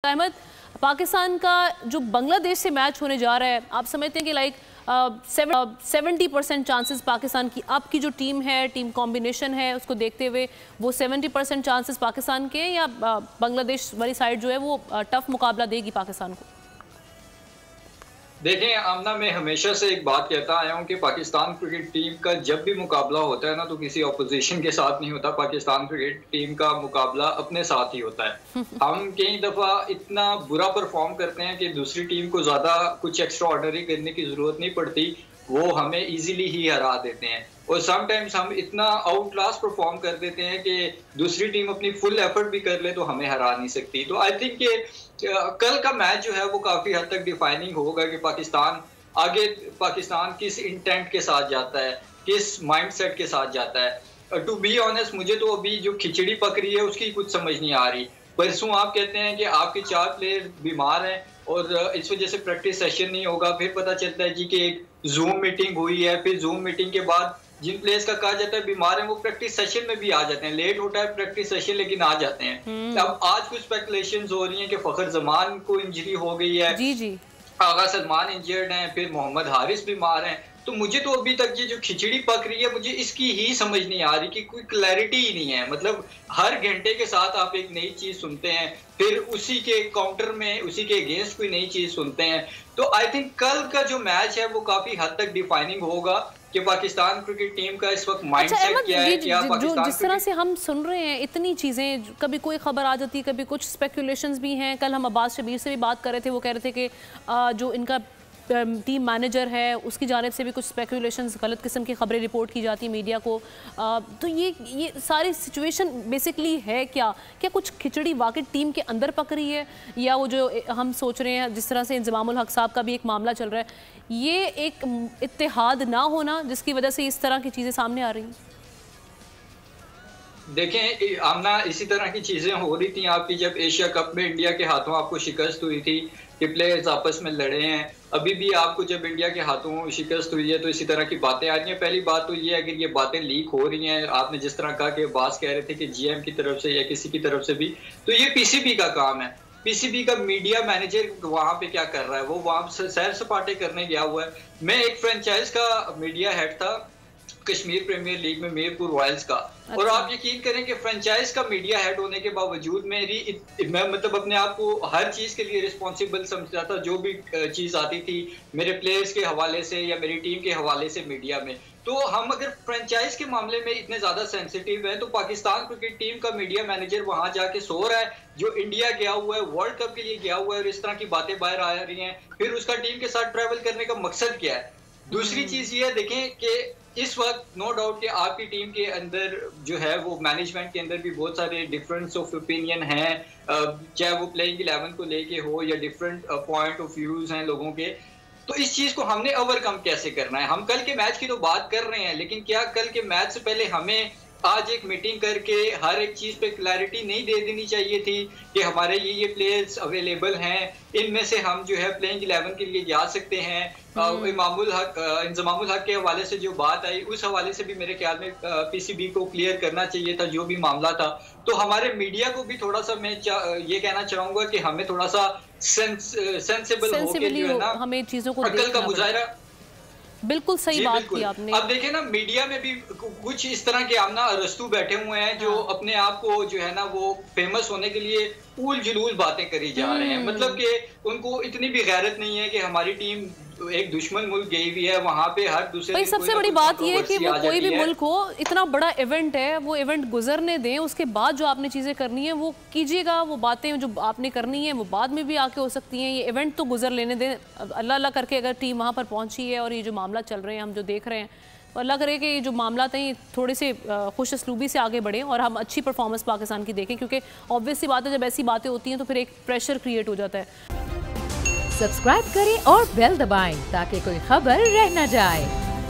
अहमद, पाकिस्तान का जो बांग्लादेश से मैच होने जा रहा है, आप समझते हैं कि लाइक 70% चांसेस पाकिस्तान की अब की जो टीम है, टीम कॉम्बिनेशन है, उसको देखते हुए वो 70% चांसेस पाकिस्तान के हैं या बांग्लादेश वाली साइड जो है वो टफ मुकाबला देगी पाकिस्तान को? देखें आमना, मैं हमेशा से एक बात कहता आया हूं कि पाकिस्तान क्रिकेट टीम का जब भी मुकाबला होता है ना, तो किसी ऑपोजिशन के साथ नहीं होता। पाकिस्तान क्रिकेट टीम का मुकाबला अपने साथ ही होता है। हम कई दफा इतना बुरा परफॉर्म करते हैं कि दूसरी टीम को ज्यादा कुछ एक्स्ट्रा ऑर्डिनरी करने की जरूरत नहीं पड़ती, वो हमें इजीली ही हरा देते हैं। और समटाइम्स हम इतना आउट क्लास परफॉर्म कर देते हैं कि दूसरी टीम अपनी फुल एफर्ट भी कर ले तो हमें हरा नहीं सकती। तो आई थिंक कि कल का मैच जो है वो काफी हद तक डिफाइनिंग होगा कि पाकिस्तान किस इंटेंट के साथ जाता है, किस माइंडसेट के साथ जाता है। टू बी ऑनेस्ट, मुझे तो अभी जो खिचड़ी पक रही है उसकी कुछ समझ नहीं आ रही। परसों आप कहते हैं कि आपके 4 प्लेयर बीमार हैं और इस वजह से प्रैक्टिस सेशन नहीं होगा, फिर पता चलता है जी कि एक जूम मीटिंग हुई है, फिर जूम मीटिंग के बाद जिन प्लेयर्स का कहा जाता है बीमार हैं वो प्रैक्टिस सेशन में भी आ जाते हैं। लेट होता है प्रैक्टिस सेशन लेकिन आ जाते हैं। अब आज कुछ स्पेकुलेशंस हो रही हैं कि फखर जमान को इंजरी हो गई है, जी आगा सलमान इंजर्ड हैं, फिर मोहम्मद हारिस बीमार हैं। तो मुझे तो अभी तक ये जो खिचड़ी पक रही है मुझे इसकी ही समझ नहीं आ रही कि कोई क्लैरिटी ही नहीं है। मतलब हर घंटे के साथ आप एक नई चीज सुनते हैं, फिर उसी के काउंटर में उसी के अगेंस्ट कोई नई चीज सुनते हैं। तो आई थिंक कल का जो मैच है वो काफी हद तक डिफाइनिंग होगा कि पाकिस्तान क्रिकेट टीम का इस वक्त माइंडसेट क्या है। क्या पाकिस्तान जिस तरह से हम सुन रहे हैं इतनी चीजें, कभी कोई खबर आ जाती है, कभी कुछ स्पेकुलेशंस भी हैं। कल हम अब्बास शबीर से भी बात कर रहे थे, वो कह रहे थे कि जो इनका टीम मैनेजर है उसकी जानिब से भी कुछ स्पेकुलेशंस, गलत किस्म की खबरें रिपोर्ट की जाती है मीडिया को। तो ये सारी सिचुएशन बेसिकली है क्या कुछ खिचड़ी वाकई टीम के अंदर पक रही है, या वो जो हम सोच रहे हैं जिस तरह से इंजमामुल हक साहब का भी एक मामला चल रहा है, ये एक इत्तेहाद ना होना जिसकी वजह से इस तरह की चीज़ें सामने आ रही हैं? देखें आमना, इसी तरह की चीजें हो रही थी आपकी जब एशिया कप में इंडिया के हाथों आपको शिकस्त हुई थी कि प्लेयर्स आपस में लड़े हैं। अभी भी आपको जब इंडिया के हाथों शिकस्त हुई है तो इसी तरह की बातें आ रही हैं। पहली बात तो ये है, अगर ये बातें लीक हो रही हैं, आपने जिस तरह कहा कि बास कह रहे थे कि जीएम की तरफ से या किसी की तरफ से भी, तो ये पीसीबी का काम है। पीसीबी का मीडिया मैनेजर वहां पे क्या कर रहा है, वो वहां सैर सपाटे करने गया हुआ है। मैं एक फ्रेंचाइज का मीडिया हेड था कश्मीर प्रीमियर लीग में, मीरपुर रॉयल्स का। और आप यकीन करें कि फ्रेंचाइज का मीडिया हेड होने के बावजूद मैं मतलब अपने आप को हर चीज के लिए रिस्पॉन्सिबल समझता था। जो भी चीज आती थी मेरे प्लेयर्स के हवाले से या मेरी टीम के हवाले से मीडिया में, तो हम अगर फ्रेंचाइज के मामले में इतने ज्यादा सेंसिटिव हैं तो पाकिस्तान क्रिकेट टीम का मीडिया मैनेजर वहां जाके सो रहा है, जो इंडिया गया हुआ है, वर्ल्ड कप के लिए गया हुआ है, और इस तरह की बातें बाहर आ रही हैं। फिर उसका टीम के साथ ट्रैवल करने का मकसद क्या है? दूसरी चीज ये देखें कि इस वक्त नो डाउट कि आपकी टीम के अंदर जो है वो मैनेजमेंट के अंदर भी बहुत सारे डिफरेंस ऑफ ओपिनियन हैं, चाहे वो प्लेइंग 11 को लेके हो या डिफरेंट पॉइंट ऑफ व्यूज हैं लोगों के। तो इस चीज को हमने ओवरकम कैसे करना है? हम कल के मैच की तो बात कर रहे हैं, लेकिन क्या कल के मैच से पहले हमें आज एक मीटिंग करके हर एक चीज पे क्लैरिटी नहीं दे देनी चाहिए थी कि हमारे ये प्लेयर्स अवेलेबल हैं, इनमें से हम जो है प्लेइंग 11 के लिए जा सकते हैं। इंजमामुल हक के हवाले से जो बात आई, उस हवाले से भी मेरे ख्याल में पीसीबी को क्लियर करना चाहिए था जो भी मामला था। तो हमारे मीडिया को भी थोड़ा सा मैं ये कहना चाहूंगा कि हमें थोड़ा सा सेंसिबल होकर जो है ना हमें चीजों को अक्ल का मुजाहरा। बिल्कुल सही बात की आपने। अब देखें ना, मीडिया में भी कुछ इस तरह के आमना अरस्तू बैठे हुए हैं जो अपने आप को जो है ना वो फेमस होने के लिए उल जुलूल बातें करी जा रहे हैं। मतलब कि उनको इतनी भी गैरत नहीं है कि हमारी टीम एक दुश्मन मुल्क गई हुई है, वहां पे हर दूसरे भाई सबसे बड़ी बात यह है कि वो कोई भी मुल्क हो, इतना बड़ा इवेंट है, वो इवेंट गुजरने दें, उसके बाद जो आपने चीजें करनी है वो कीजिएगा। वो बातें जो आपने करनी है वो बाद में भी आके हो सकती हैं, ये इवेंट तो गुजर लेने दें। अल्लाह अल्लाह करके अगर टीम वहां पर पहुंची है और ये जो मामला चल रहे हैं हम जो देख रहे हैं, और अल्लाह करे कि ये जो मामला थे थोड़े से खुश असलूबी से आगे बढ़े और हम अच्छी परफॉर्मेंस पाकिस्तान की देखें, क्योंकि ऑब्वियस सी बात है जब ऐसी बातें होती हैं तो फिर एक प्रेशर क्रिएट हो जाता है। सब्सक्राइब करें और बेल दबाएं ताकि कोई खबर रह न जाए।